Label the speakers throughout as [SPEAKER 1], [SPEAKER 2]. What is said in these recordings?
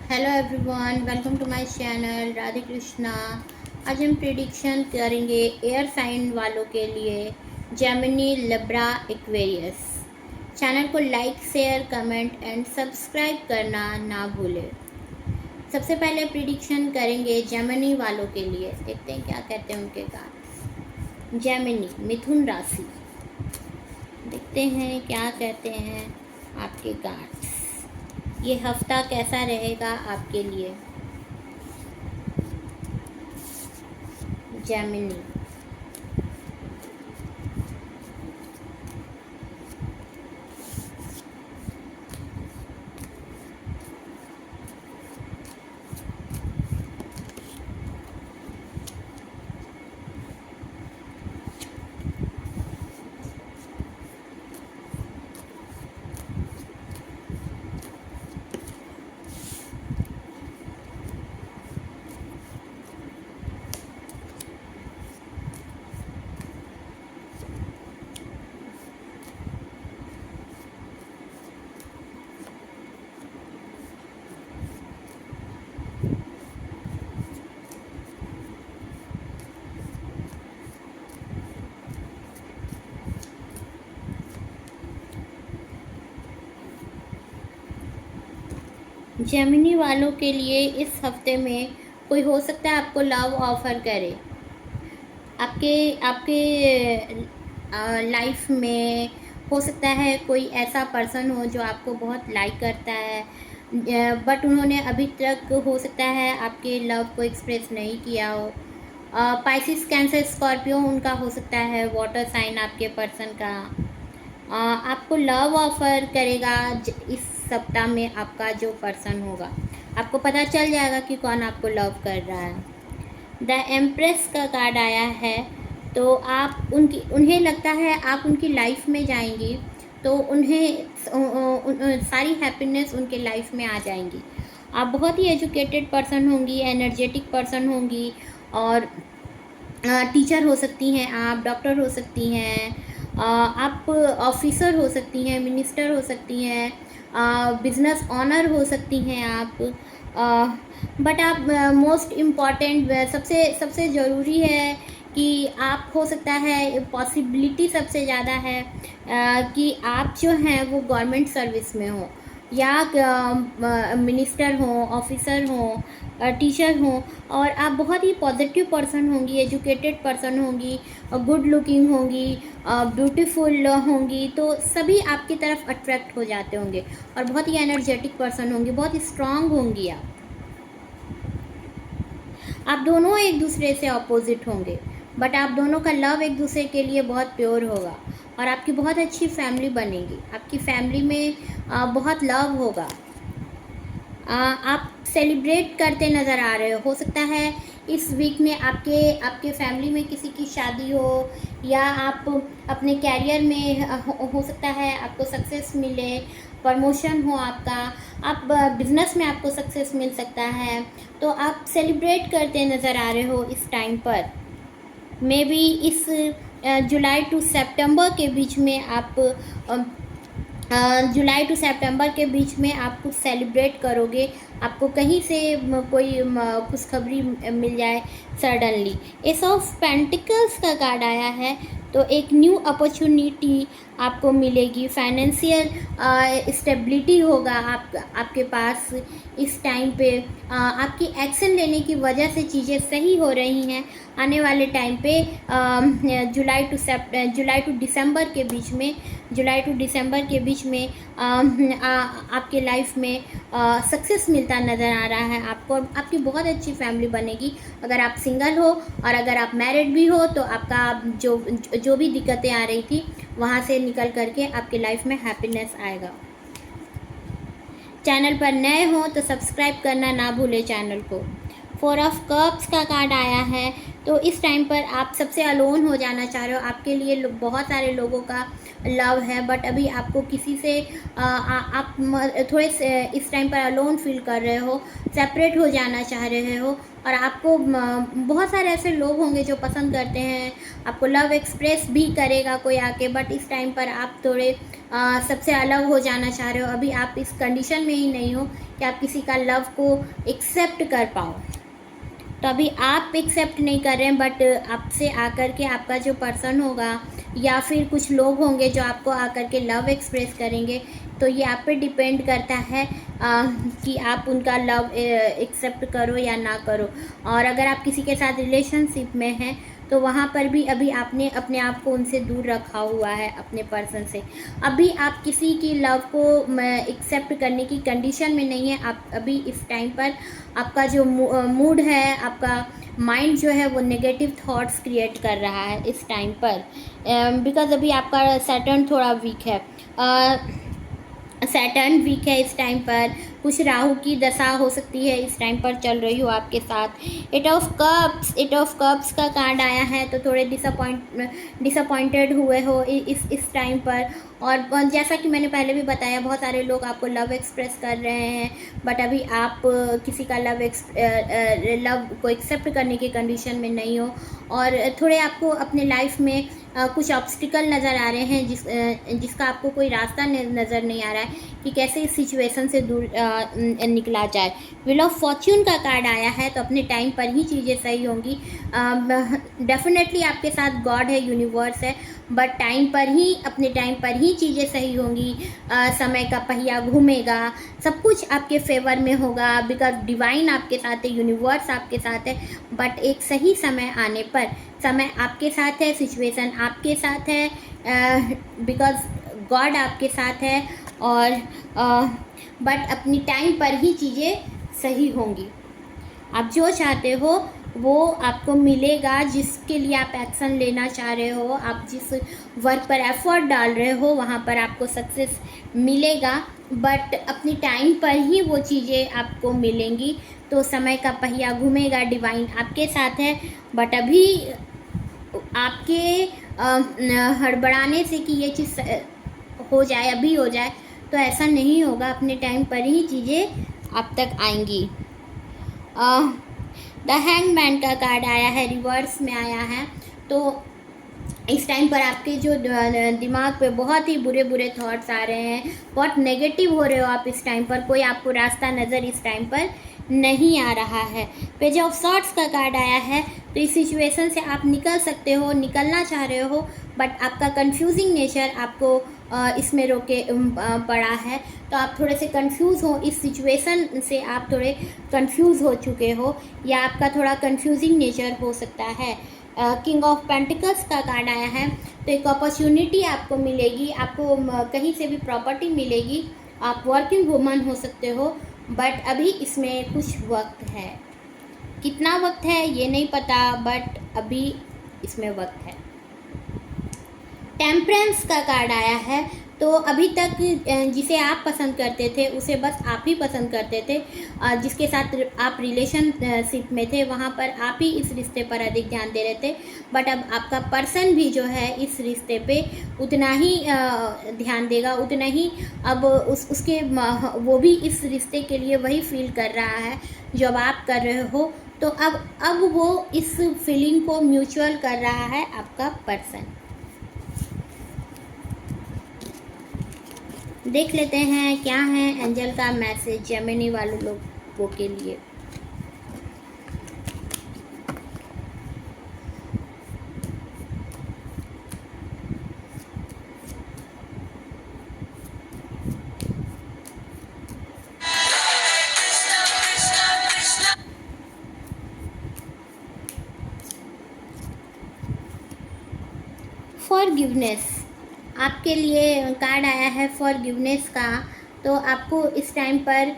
[SPEAKER 1] Hello everyone, welcome to my channel Radhe Krishna. आज हम prediction करेंगे एयर साइन वालों के लिए, जेमिनी, लिब्रा, एक्वेरियस। चैनल को like, share, comment and subscribe करना ना भूलें। सबसे पहले प्रिडिक्शन करेंगे जेमिनी वालों के लिए। देखते हैं क्या कहते हैं उनके कार्ड्स। जेमिनी, मिथुन राशि। देखते हैं क्या कहते हैं आपके कार्ड्स। ये हफ्ता कैसा रहेगा आपके लिए, जेमिनी। जेमिनी वालों के लिए इस हफ्ते में कोई हो सकता है आपको लव ऑफर करे। आपके आपके लाइफ में हो सकता है कोई ऐसा पर्सन हो जो आपको बहुत लाइक करता है, बट उन्होंने अभी तक हो सकता है आपके लव को एक्सप्रेस नहीं किया हो। पाइसिस, कैंसर, स्कॉर्पियो उनका हो सकता है, वाटर साइन आपके पर्सन का। आपको लव ऑफर करेगा इस सप्ताह में। आपका जो पर्सन होगा, आपको पता चल जाएगा कि कौन आपको लव कर रहा है। द एम्प्रेस का कार्ड आया है, तो आप उन्हें लगता है आप उनकी लाइफ में जाएंगी तो उन्हें सारी हैप्पीनेस उनके लाइफ में आ जाएंगी। आप बहुत ही एजुकेटेड पर्सन होंगी, एनर्जेटिक पर्सन होंगी, और टीचर हो सकती हैं, आप डॉक्टर हो सकती हैं, आप ऑफिसर हो सकती हैं, मिनिस्टर हो सकती हैं, बिजनेस ऑनर हो सकती हैं आप। बट आप मोस्ट इम्पॉर्टेंट, सबसे सबसे ज़रूरी है कि आप हो सकता है, पॉसिबिलिटी सबसे ज़्यादा है कि आप जो हैं वो गवर्नमेंट सर्विस में हो, या मिनिस्टर हो, ऑफिसर हो, टीचर हो, और आप बहुत ही पॉजिटिव पर्सन होंगी, एजुकेटेड पर्सन होंगी, गुड लुकिंग होंगी, ब्यूटीफुल होंगी, तो सभी आपकी तरफ अट्रैक्ट हो जाते होंगे, और बहुत ही एनर्जेटिक पर्सन होंगी, बहुत ही स्ट्रांग होंगी। आप दोनों एक दूसरे से अपोजिट होंगे, बट आप दोनों का लव एक दूसरे के लिए बहुत प्योर होगा, और आपकी बहुत अच्छी फैमिली बनेगी। आपकी फैमिली में बहुत लव होगा। आप सेलिब्रेट करते नज़र आ रहे हो सकता है इस वीक में आपके फैमिली में किसी की शादी हो, या आप अपने कैरियर में हो सकता है आपको सक्सेस मिले, प्रमोशन हो आपका, आप बिजनेस में आपको सक्सेस मिल सकता है, तो आप सेलिब्रेट करते नज़र आ रहे हो इस टाइम पर। मे बी इस जुलाई टू सितंबर के बीच में आप जुलाई टू सितंबर के बीच में आप कुछ सेलिब्रेट करोगे, आपको कहीं से कोई खुशखबरी मिल जाए सडनली। एस ऑफ पेंटिकल्स का कार्ड आया है, तो एक न्यू अपॉर्चुनिटी आपको मिलेगी, फाइनेंशियल स्टेबिलिटी होगा आपके पास इस टाइम पे। आपकी एक्शन लेने की वजह से चीज़ें सही हो रही हैं। आने वाले टाइम पे जुलाई टू दिसंबर के बीच में, आपके लाइफ में सक्सेस मिलता नज़र आ रहा है आपको। आपकी बहुत अच्छी फैमिली बनेगी। अगर आप सिंगल हो और अगर आप मैरिड भी हो, तो आपका जो भी दिक्कतें आ रही थी वहाँ से निकल करके आपकी लाइफ में हैप्पीनेस आएगा। चैनल पर नए हो तो सब्सक्राइब करना ना भूले चैनल को। 4 ऑफ कप्स का कार्ड आया है, तो इस टाइम पर आप सबसे अलोन हो जाना चाह रहे हो। आपके लिए बहुत सारे लोगों का लव है, बट अभी आपको किसी से आप थोड़े से इस टाइम पर अलोन फील कर रहे हो, सेपरेट हो जाना चाह रहे हो, और आपको बहुत सारे ऐसे लोग होंगे जो पसंद करते हैं, आपको लव एक्सप्रेस भी करेगा कोई आके, बट इस टाइम पर आप थोड़े सबसे अलग हो जाना चाह रहे हो। अभी आप इस कंडीशन में ही नहीं हो कि आप किसी का लव को एक्सेप्ट कर पाओ। तो अभी आप एक्सेप्ट नहीं कर रहे हैं, बट आपसे आकर के आपका जो पर्सन होगा या फिर कुछ लोग होंगे जो आपको आकर के लव एक्सप्रेस करेंगे। तो ये आप पे डिपेंड करता है कि आप उनका लव एक्सेप्ट करो या ना करो। और अगर आप किसी के साथ रिलेशनशिप में हैं तो वहाँ पर भी अभी आपने अपने आप को उनसे दूर रखा हुआ है, अपने पर्सन से। अभी आप किसी की लव को एक्सेप्ट करने की कंडीशन में नहीं है। आप अभी इस टाइम पर आपका जो मूड है, आपका माइंड जो है वो नेगेटिव थॉट्स क्रिएट कर रहा है इस टाइम पर, बिकॉज अभी आपका सैटर्न थोड़ा वीक है। सैटर्न वीक है इस टाइम पर। कुछ राहु की दशा हो सकती है इस टाइम पर चल रही हो आपके साथ। एट ऑफ कप्स का कार्ड आया है, तो थोड़े डिसअपॉइंटेड हुए हो इस टाइम पर। और जैसा कि मैंने पहले भी बताया, बहुत सारे लोग आपको लव एक्सप्रेस कर रहे हैं, बट अभी आप किसी का लव को एक्सेप्ट करने की कंडीशन में नहीं हो। और थोड़े आपको अपने लाइफ में कुछ ऑब्स्टिकल नज़र आ रहे हैं, जिसका आपको कोई रास्ता नज़र नहीं आ रहा है कि कैसे इस सिचुएशन से दूर निकला जाए। व्हील ऑफ फॉर्च्यून का कार्ड आया है, तो अपने टाइम पर ही चीज़ें सही होंगी। डेफिनेटली आपके साथ गॉड है, यूनिवर्स है, बट अपने टाइम पर ही चीज़ें सही होंगी। समय का पहिया घूमेगा, सब कुछ आपके फेवर में होगा, बिकॉज डिवाइन आपके साथ है, यूनिवर्स आपके साथ है। बट एक सही समय आने पर, समय आपके साथ है, सिचुएशन आपके साथ है, बिकॉज गॉड आपके साथ है। और बट अपनी टाइम पर ही चीज़ें सही होंगी। आप जो चाहते हो वो आपको मिलेगा, जिसके लिए आप एक्शन लेना चाह रहे हो, आप जिस वर्क पर एफर्ट डाल रहे हो वहाँ पर आपको सक्सेस मिलेगा, बट अपनी टाइम पर ही वो चीज़ें आपको मिलेंगी। तो समय का पहिया घूमेगा, डिवाइन आपके साथ है। बट अभी आपके हड़बड़ाने से कि ये चीज़ हो जाए, अभी हो जाए, तो ऐसा नहीं होगा। अपने टाइम पर ही चीज़ें आप तक आएंगी। द हैंगमैन का कार्ड आया है, रिवर्स में आया है। तो इस टाइम पर आपके जो दिमाग पे बहुत ही बुरे बुरे थॉट्स आ रहे हैं, बहुत नेगेटिव हो रहे हो आप इस टाइम पर, कोई आपको रास्ता नज़र इस टाइम पर नहीं आ रहा है। पेज ऑफ सॉर्ड्स का कार्ड आया है, तो इस सिचुएशन से आप निकल सकते हो, निकलना चाह रहे हो, बट आपका कंफ्यूजिंग नेचर आपको इसमें रोके पड़ा है। तो आप थोड़े से कंफ्यूज हो इस सिचुएशन से, आप थोड़े कंफ्यूज हो चुके हो, या आपका थोड़ा कंफ्यूजिंग नेचर हो सकता है। किंग ऑफ पेंटिकल्स का कार्ड आया है, तो एक अपॉर्चुनिटी आपको मिलेगी, आपको कहीं से भी प्रॉपर्टी मिलेगी, आप वर्किंग वुमन हो सकते हो, बट अभी इसमें कुछ वक्त है। कितना वक्त है ये नहीं पता, बट अभी इसमें वक्त है। टेम्परेंस का कार्ड आया है, तो अभी तक जिसे आप पसंद करते थे उसे बस आप ही पसंद करते थे, जिसके साथ आप रिलेशनशिप में थे वहाँ पर आप ही इस रिश्ते पर अधिक ध्यान दे रहे थे, बट अब आपका पर्सन भी जो है इस रिश्ते पे उतना ही ध्यान देगा, उतना ही अब उसके वो भी इस रिश्ते के लिए वही फील कर रहा है जो अब आप कर रहे हो। तो अब वो इस फीलिंग को म्यूचुअल कर रहा है आपका पर्सन। देख लेते हैं क्या है एंजल का मैसेज जेमिनी वाले लोगों के लिए। फॉरगिवनेस आपके लिए कार्ड आया है, फॉरगिवनेस का। तो आपको इस टाइम पर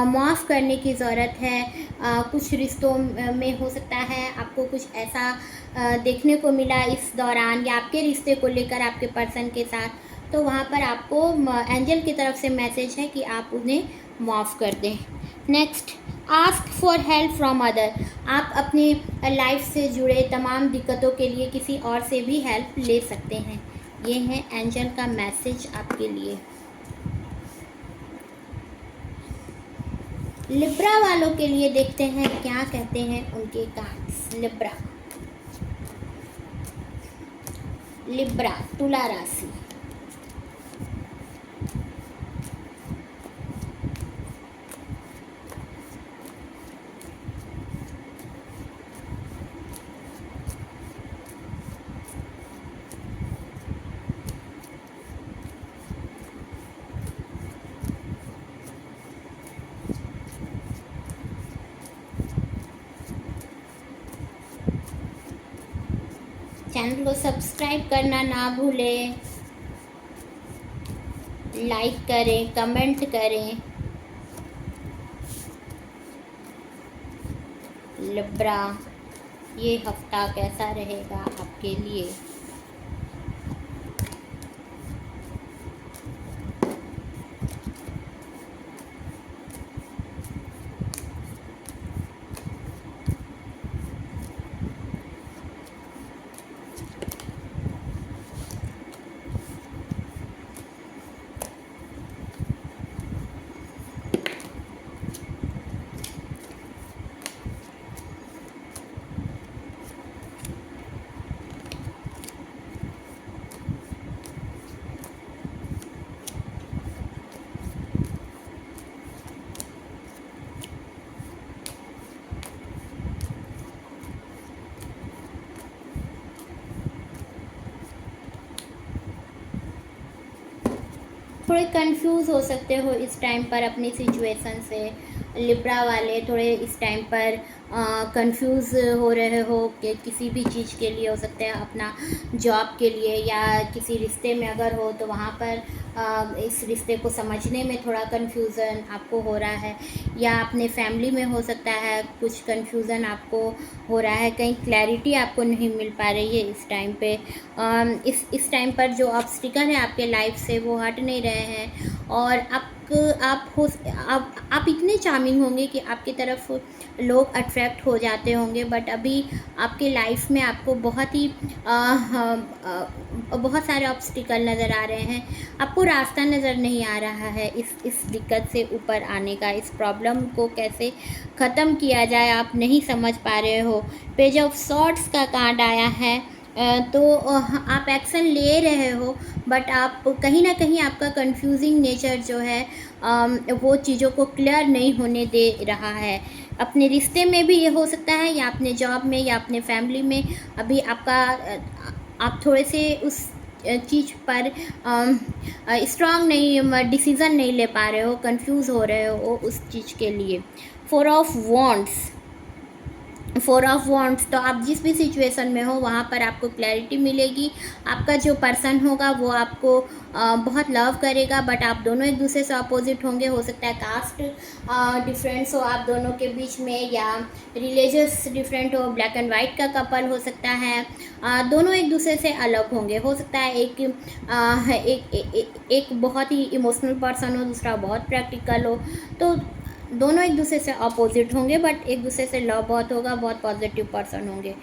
[SPEAKER 1] माफ़ करने की ज़रूरत है। कुछ रिश्तों में हो सकता है आपको कुछ ऐसा देखने को मिला इस दौरान, या आपके रिश्ते को लेकर आपके पर्सन के साथ, तो वहाँ पर आपको एंजल की तरफ से मैसेज है कि आप उन्हें माफ़ कर दें। Next, ask for help from other. आप अपनी लाइफ से जुड़े तमाम दिक्कतों के लिए किसी और से भी हेल्प ले सकते हैं। ये है एंजल का मैसेज आपके लिए। लिब्रा वालों के लिए देखते हैं क्या कहते हैं उनके कार्ड्स। लिब्रा तुला राशि। चैनल को सब्सक्राइब करना ना भूलें, लाइक करें, कमेंट करें। लिब्रा, ये हफ्ता कैसा रहेगा आपके लिए? थोड़े कंफ्यूज हो सकते हो इस टाइम पर अपनी सिचुएशन से। लिब्रा वाले थोड़े इस टाइम पर कंफ्यूज हो रहे हो कि किसी भी चीज़ के लिए, हो सकता है अपना जॉब के लिए या किसी रिश्ते में अगर हो तो वहाँ पर इस रिश्ते को समझने में थोड़ा कंफ्यूजन आपको हो रहा है, या अपने फैमिली में हो सकता है कुछ कंफ्यूजन आपको हो रहा है, कहीं क्लैरिटी आपको नहीं मिल पा रही है इस टाइम पे। इस टाइम पर जो ऑब्स्टिकल है आपके लाइफ से वो हट नहीं रहे हैं, और आप इतने चार्मिंग होंगे कि आपकी तरफ लोग अट्रैक्ट हो जाते होंगे, बट अभी आपके लाइफ में आपको बहुत सारे ऑब्स्टिकल नज़र आ रहे हैं। आपको रास्ता नज़र नहीं आ रहा है इस दिक्कत से ऊपर आने का। इस प्रॉब्लम को कैसे ख़त्म किया जाए आप नहीं समझ पा रहे हो। पेज ऑफ सॉर्ड्स का कार्ड आया है। तो आप एक्शन ले रहे हो, बट आप कहीं ना कहीं आपका कंफ्यूजिंग नेचर जो है वो चीज़ों को क्लियर नहीं होने दे रहा है। अपने रिश्ते में भी ये हो सकता है, या अपने जॉब में, या अपने फैमिली में। अभी आप थोड़े से उस चीज़ पर स्ट्रांग नहीं, डिसीज़न नहीं ले पा रहे हो, कंफ्यूज हो रहे हो उस चीज़ के लिए। 4 ऑफ वॉन्ड्स, तो आप जिस भी सिचुएशन में हो वहाँ पर आपको क्लैरिटी मिलेगी। आपका जो पर्सन होगा वो आपको बहुत लव करेगा, बट आप दोनों एक दूसरे से अपोजिट होंगे। हो सकता है कास्ट डिफरेंस हो आप दोनों के बीच में, या रिलीजियस डिफरेंट हो, ब्लैक एंड वाइट का कपल हो सकता है। दोनों एक दूसरे से अलग होंगे। हो सकता है एक बहुत ही इमोशनल पर्सन हो, दूसरा बहुत प्रैक्टिकल हो। तो दोनों एक दूसरे से अपोजिट होंगे, बट एक दूसरे से लव बहुत होगा, बहुत पॉजिटिव पर्सन होंगे।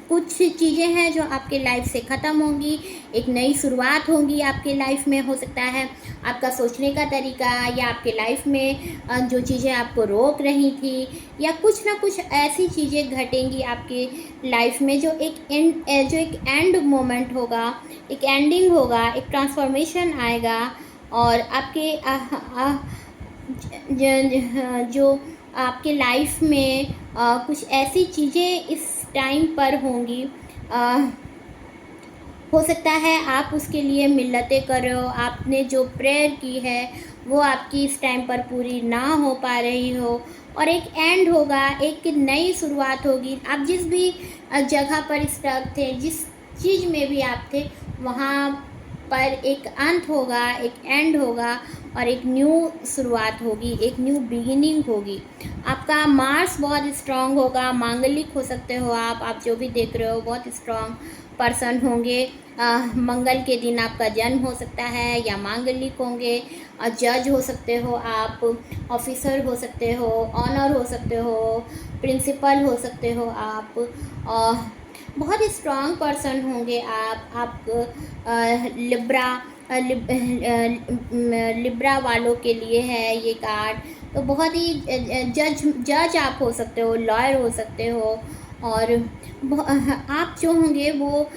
[SPEAKER 1] कुछ चीज़ें हैं जो आपके लाइफ से ख़त्म होंगी, एक नई शुरुआत होगी आपके लाइफ में। हो सकता है आपका सोचने का तरीका, या आपके लाइफ में जो चीज़ें आपको रोक रही थी, या कुछ ना कुछ ऐसी चीज़ें घटेंगी आपके लाइफ में जो एक एंड मोमेंट होगा, एक एंडिंग होगा, एक ट्रांसफॉर्मेशन आएगा। और आपके जो आपके लाइफ में कुछ ऐसी चीज़ें इस टाइम पर होंगी। हो सकता है आप उसके लिए मिन्नतें कर रहे हो, आपने जो प्रेयर की है वो आपकी इस टाइम पर पूरी ना हो पा रही हो, और एक एंड होगा, एक नई शुरुआत होगी। आप जिस भी जगह पर स्टक थे, जिस चीज़ में भी आप थे, वहाँ पर एक अंत होगा, एक एंड होगा, और एक न्यू शुरुआत होगी, एक न्यू बिगिनिंग होगी। आपका मार्स बहुत स्ट्रांग होगा, मांगलिक हो सकते हो आप जो भी देख रहे हो बहुत स्ट्रांग पर्सन होंगे। मंगल के दिन आपका जन्म हो सकता है, या मांगलिक होंगे। जज हो सकते हो आप, ऑफिसर हो सकते हो, ऑनर हो सकते हो, प्रिंसिपल हो सकते हो आप। बहुत ही स्ट्रांग पर्सन होंगे आप लिब्रा वालों के लिए है ये कार्ड। तो बहुत ही जज आप हो सकते हो, लॉयर हो सकते हो, और आप जो होंगे वो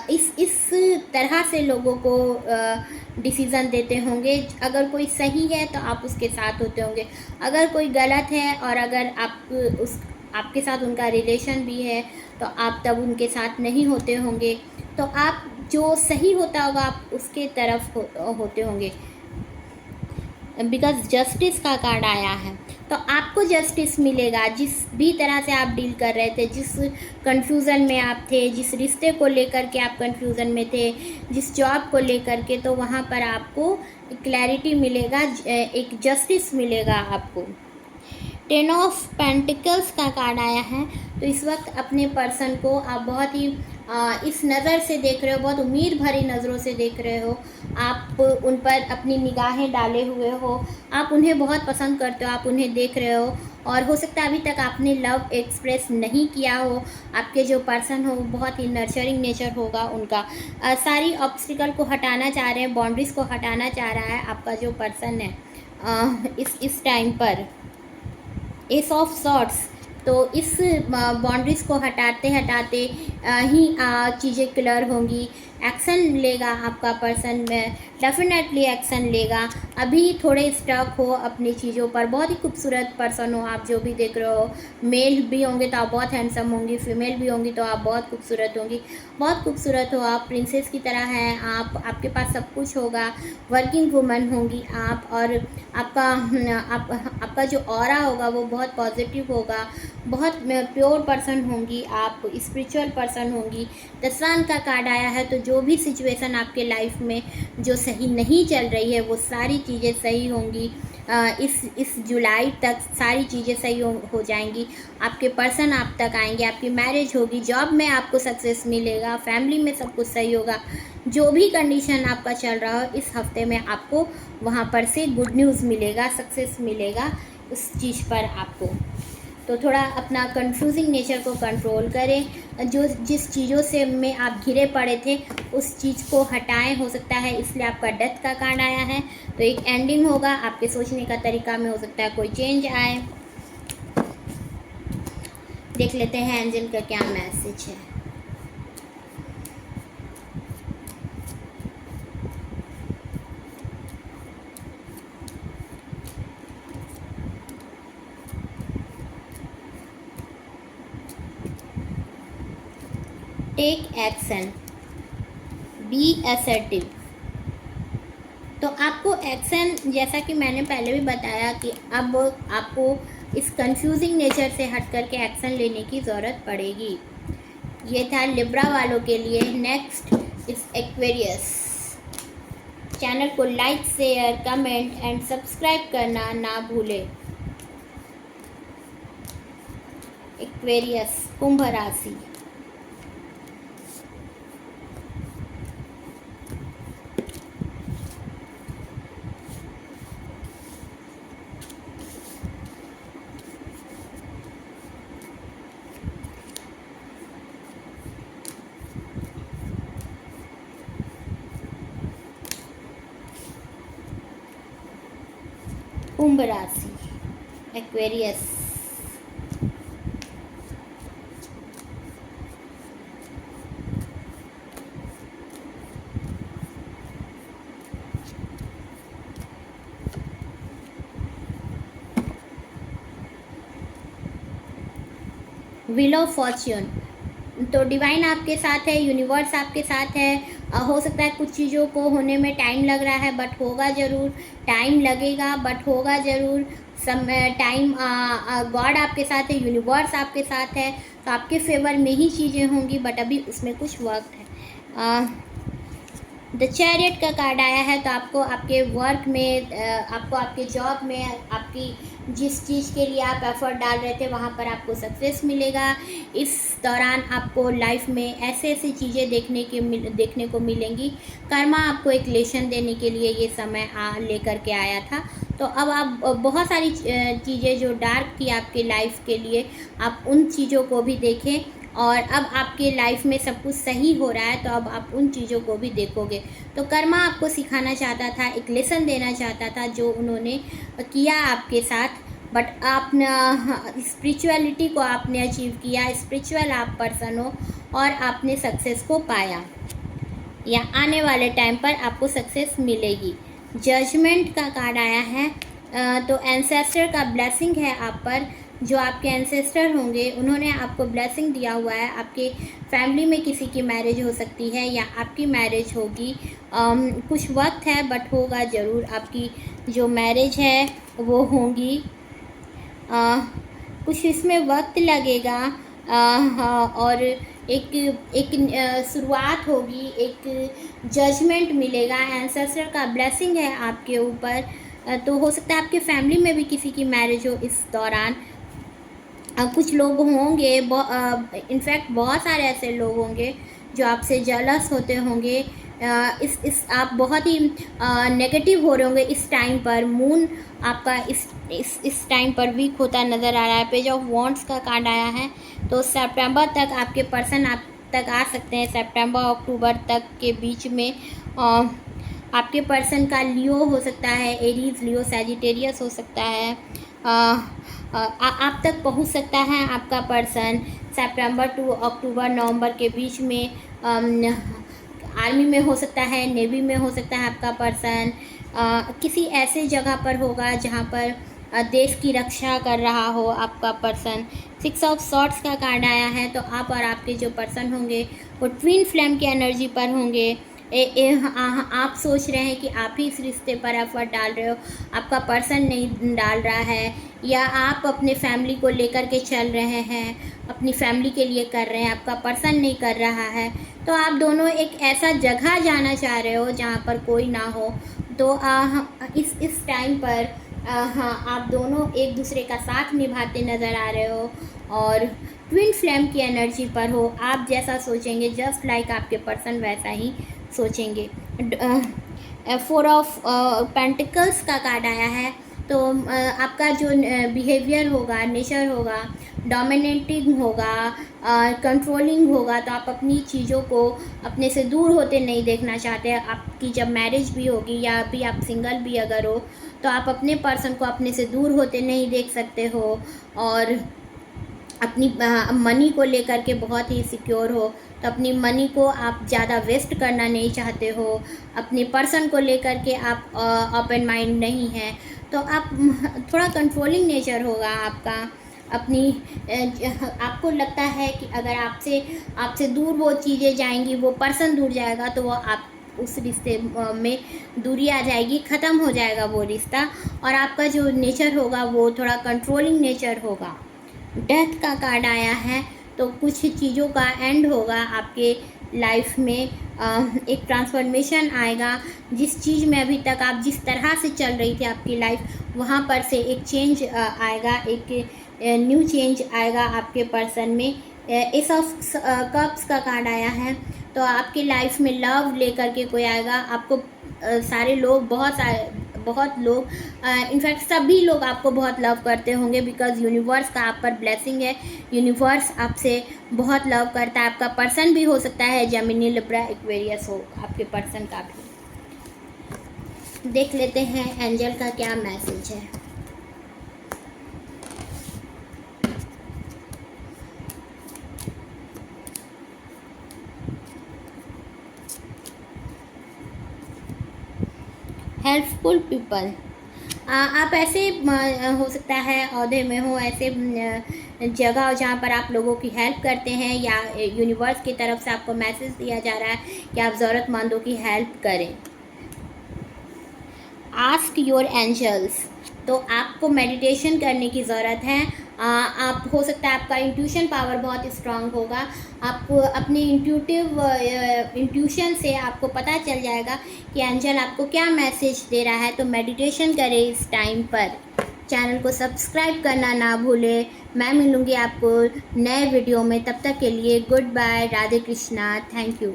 [SPEAKER 1] इस तरह से लोगों को डिसीज़न देते होंगे। अगर कोई सही है तो आप उसके साथ होते होंगे, अगर कोई गलत है और अगर आपके साथ उनका रिलेशन भी है तो आप तब उनके साथ नहीं होते होंगे। तो आप जो सही होता होगा आप उसके तरफ होते होंगे, बिकॉज जस्टिस का कार्ड आया है। तो आपको जस्टिस मिलेगा जिस भी तरह से आप डील कर रहे थे, जिस कंफ्यूज़न में आप थे, जिस रिश्ते को लेकर के आप कंफ्यूज़न में थे, जिस जॉब को लेकर के, तो वहाँ पर आपको क्लैरिटी मिलेगा, एक जस्टिस मिलेगा आपको। 10 ऑफ पेंटिकल्स का कार्ड आया है। तो इस वक्त अपने पर्सन को आप बहुत ही इस नज़र से देख रहे हो, बहुत उम्मीद भरी नज़रों से देख रहे हो। आप उन पर अपनी निगाहें डाले हुए हो, आप उन्हें बहुत पसंद करते हो, आप उन्हें देख रहे हो, और हो सकता है अभी तक आपने लव एक्सप्रेस नहीं किया हो। आपके जो पर्सन हो वो बहुत ही नर्चरिंग नेचर होगा उनका। सारी ऑब्स्टिकल को हटाना चाह रहे हैं, बाउंड्रीज़ को हटाना चाह रहा है आपका जो पर्सन है इस टाइम पर। एस ऑफ सॉर्ट्स, तो इस बाउंड्रीज़ को हटाते हटाते ही चीज़ें क्लियर होंगी। एक्शन लेगा आपका पर्सन में, डेफिनेटली एक्शन लेगा। अभी थोड़े स्टक हो अपनी चीज़ों पर। बहुत ही खूबसूरत पर्सन हो आप जो भी देख रहे हो। मेल भी होंगे तो आप बहुत हैंडसम होंगी, फीमेल भी होंगी तो आप बहुत खूबसूरत होंगी। बहुत खूबसूरत हो आप, प्रिंसेस की तरह हैं आप, आपके पास सब कुछ होगा। वर्किंग वुमन होंगी आप, और आपका जो ऑरा होगा वो बहुत पॉजिटिव होगा। बहुत प्योर पर्सन होंगी आप, स्पिरिचुअल पर्सन होंगी। द सन का कार्ड आया है। तो जो भी सिचुएशन आपके लाइफ में जो सही नहीं चल रही है वो सारी चीज़ें सही होंगी। इस जुलाई तक सारी चीज़ें सही हो जाएंगी। आपके पर्सन आप तक आएंगे, आपकी मैरिज होगी, जॉब में आपको सक्सेस मिलेगा, फैमिली में सब कुछ सही होगा। जो भी कंडीशन आपका चल रहा हो इस हफ्ते में आपको वहाँ पर से गुड न्यूज़ मिलेगा, सक्सेस मिलेगा उस चीज़ पर आपको। तो थोड़ा अपना कंफ्यूजिंग नेचर को कंट्रोल करें। जिस चीज़ों से में आप घिरे पड़े थे उस चीज़ को हटाएं। हो सकता है इसलिए आपका डेथ का कार्ड आया है। तो एक एंडिंग होगा, आपके सोचने का तरीका में हो सकता है कोई चेंज आए। देख लेते हैं एंजल का क्या मैसेज है। Take action, be assertive. तो आपको एक्शन, जैसा कि मैंने पहले भी बताया कि अब आपको इस कंफ्यूजिंग नेचर से हट करके एक्शन लेने की ज़रूरत पड़ेगी। ये था लिब्रा वालों के लिए। नेक्स्ट इस एक्वेरियस। चैनल को like, share, comment and subscribe करना ना भूलें। एक्वेरियस, कुंभ राशि। कुंभ राशि, एक्वेरियस। Wheel of Fortune. तो डिवाइन आपके साथ है, यूनिवर्स आपके साथ है। हो सकता है कुछ चीज़ों को होने में टाइम लग रहा है, बट होगा ज़रूर। टाइम लगेगा बट होगा ज़रूर। टाइम गॉड आपके साथ है, यूनिवर्स आपके साथ है, तो आपके फेवर में ही चीज़ें होंगी, बट अभी उसमें कुछ वक्त है। द चैरियट का कार्ड आया है। तो आपको आपके वर्क में, आपको आपके जॉब में, आपकी जिस चीज़ के लिए आप एफर्ट डाल रहे थे वहाँ पर आपको सक्सेस मिलेगा। इस दौरान आपको लाइफ में ऐसे ऐसी चीज़ें देखने को मिलेंगी। कर्मा आपको एक लेसन देने के लिए ये समय लेकर के आया था। तो अब आप बहुत सारी चीज़ें जो डार्क थी आपके लाइफ के लिए, आप उन चीज़ों को भी देखें। और अब आपके लाइफ में सब कुछ सही हो रहा है, तो अब आप उन चीज़ों को भी देखोगे। तो कर्मा आपको सिखाना चाहता था, एक लेसन देना चाहता था जो उन्होंने किया आपके साथ, बट आपने स्पिरिचुअलिटी को आपने अचीव किया, स्पिरिचुअल आप पर्सन हो और आपने सक्सेस को पाया, या आने वाले टाइम पर आपको सक्सेस मिलेगी। जजमेंट का कार्ड आया है, तो एंसेस्टर का ब्लेसिंग है आप पर। जो आपके एंसेस्टर होंगे उन्होंने आपको ब्लेसिंग दिया हुआ है। आपके फैमिली में किसी की मैरिज हो सकती है या आपकी मैरिज होगी। कुछ वक्त है बट होगा ज़रूर, आपकी जो मैरिज है वो होगी। कुछ इसमें वक्त लगेगा, हाँ, और एक शुरुआत होगी, एक जजमेंट मिलेगा। एंसेस्टर का ब्लेसिंग है आपके ऊपर। तो हो सकता है आपके फैमिली में भी किसी की मैरिज हो इस दौरान। कुछ लोग होंगे, इनफैक्ट बहुत सारे ऐसे लोग होंगे जो आपसे जेलस होते होंगे। आप बहुत ही नेगेटिव हो रहे होंगे इस टाइम पर। मून आपका इस टाइम पर वीक होता नज़र आ रहा है। पेज ऑफ वॉन्ड्स का कार्ड आया है, तो सितंबर तक आपके पर्सन आप तक आ सकते हैं। सितंबर अक्टूबर तक के बीच में आपके पर्सन का लियो हो सकता है, एरीज, लियो, सैजिटेरियस हो सकता है। आप तक पहुंच सकता है आपका पर्सन सितंबर टू अक्टूबर नवंबर के बीच में। आर्मी में हो सकता है, नेवी में हो सकता है आपका पर्सन। किसी ऐसे जगह पर होगा जहां पर देश की रक्षा कर रहा हो आपका पर्सन। 6 ऑफ सॉर्ड्स का कार्ड आया है, तो आप और आपके जो पर्सन होंगे वो ट्विन फ्लेम की एनर्जी पर होंगे। आप सोच रहे हैं कि आप ही इस रिश्ते पर एफर्ट डाल रहे हो, आपका पर्सन नहीं डाल रहा है, या आप अपने फैमिली को लेकर के चल रहे हैं, अपनी फैमिली के लिए कर रहे हैं, आपका पर्सन नहीं कर रहा है। तो आप दोनों एक ऐसा जगह जाना चाह रहे हो जहाँ पर कोई ना हो। तो इस टाइम पर हाँ, आप दोनों एक दूसरे का साथ निभाते नज़र आ रहे हो और ट्विन फ्लेम की एनर्जी पर हो। आप जैसा सोचेंगे जस्ट लाइक आपके पर्सन वैसा ही सोचेंगे। 4 ऑफ पेंटिकल्स का कार्ड आया है, तो आपका जो बिहेवियर होगा, नेचर होगा, डोमिनेटिंग होगा, कंट्रोलिंग होगा। तो आप अपनी चीज़ों को अपने से दूर होते नहीं देखना चाहते। आपकी जब मैरिज भी होगी या अभी आप सिंगल भी अगर हो, तो आप अपने पर्सन को अपने से दूर होते नहीं देख सकते हो, और अपनी मनी को लेकर के बहुत ही सिक्योर हो। तो अपनी मनी को आप ज़्यादा वेस्ट करना नहीं चाहते हो। अपने पर्सन को लेकर के आप ओपन माइंड नहीं हैं, तो आप थोड़ा कंट्रोलिंग नेचर होगा आपका। आपको लगता है कि अगर आपसे दूर वो चीज़ें जाएंगी, वो पर्सन दूर जाएगा, तो वो आप उस रिश्ते में दूरी आ जाएगी, ख़त्म हो जाएगा वो रिश्ता, और आपका जो नेचर होगा वो थोड़ा कंट्रोलिंग नेचर होगा। डेथ का कार्ड आया है, तो कुछ चीज़ों का एंड होगा आपके लाइफ में। एक ट्रांसफॉर्मेशन आएगा। जिस चीज़ में अभी तक आप जिस तरह से चल रही थी आपकी लाइफ, वहाँ पर से एक चेंज आएगा, एक न्यू चेंज आएगा आपके पर्सन में। एस ऑफ कप्स का कार्ड आया है, तो आपके लाइफ में लव लेकर के कोई आएगा। आपको सारे लोग, बहुत लोग, इनफैक्ट सभी लोग आपको बहुत लव करते होंगे, बिकॉज यूनिवर्स का आप पर ब्लेसिंग है। यूनिवर्स आपसे बहुत लव करता है। आपका पर्सन भी हो सकता है जेमिनी, लिब्रा, एक्वेरियस हो आपके पर्सन का भी। देख लेते हैं एंजल का क्या मैसेज है। हेल्पफुल पीपल, आप ऐसे हो सकता है ओहदे में हो, ऐसे जगह जहाँ पर आप लोगों की हेल्प करते हैं, या यूनिवर्स की तरफ से आपको मैसेज दिया जा रहा है कि आप ज़रूरतमंदों की हेल्प करें। आस्क योर एंजल्स, तो आपको मेडिटेशन करने की ज़रूरत है। आप हो सकता है आपका इंट्यूशन पावर बहुत स्ट्रांग होगा। आपको अपनी इंट्यूशन से आपको पता चल जाएगा कि एंजल आपको क्या मैसेज दे रहा है। तो मेडिटेशन करें इस टाइम पर। चैनल को सब्सक्राइब करना ना भूलें। मैं मिलूँगी आपको नए वीडियो में, तब तक के लिए good bye, Radhe Krishna, thank you.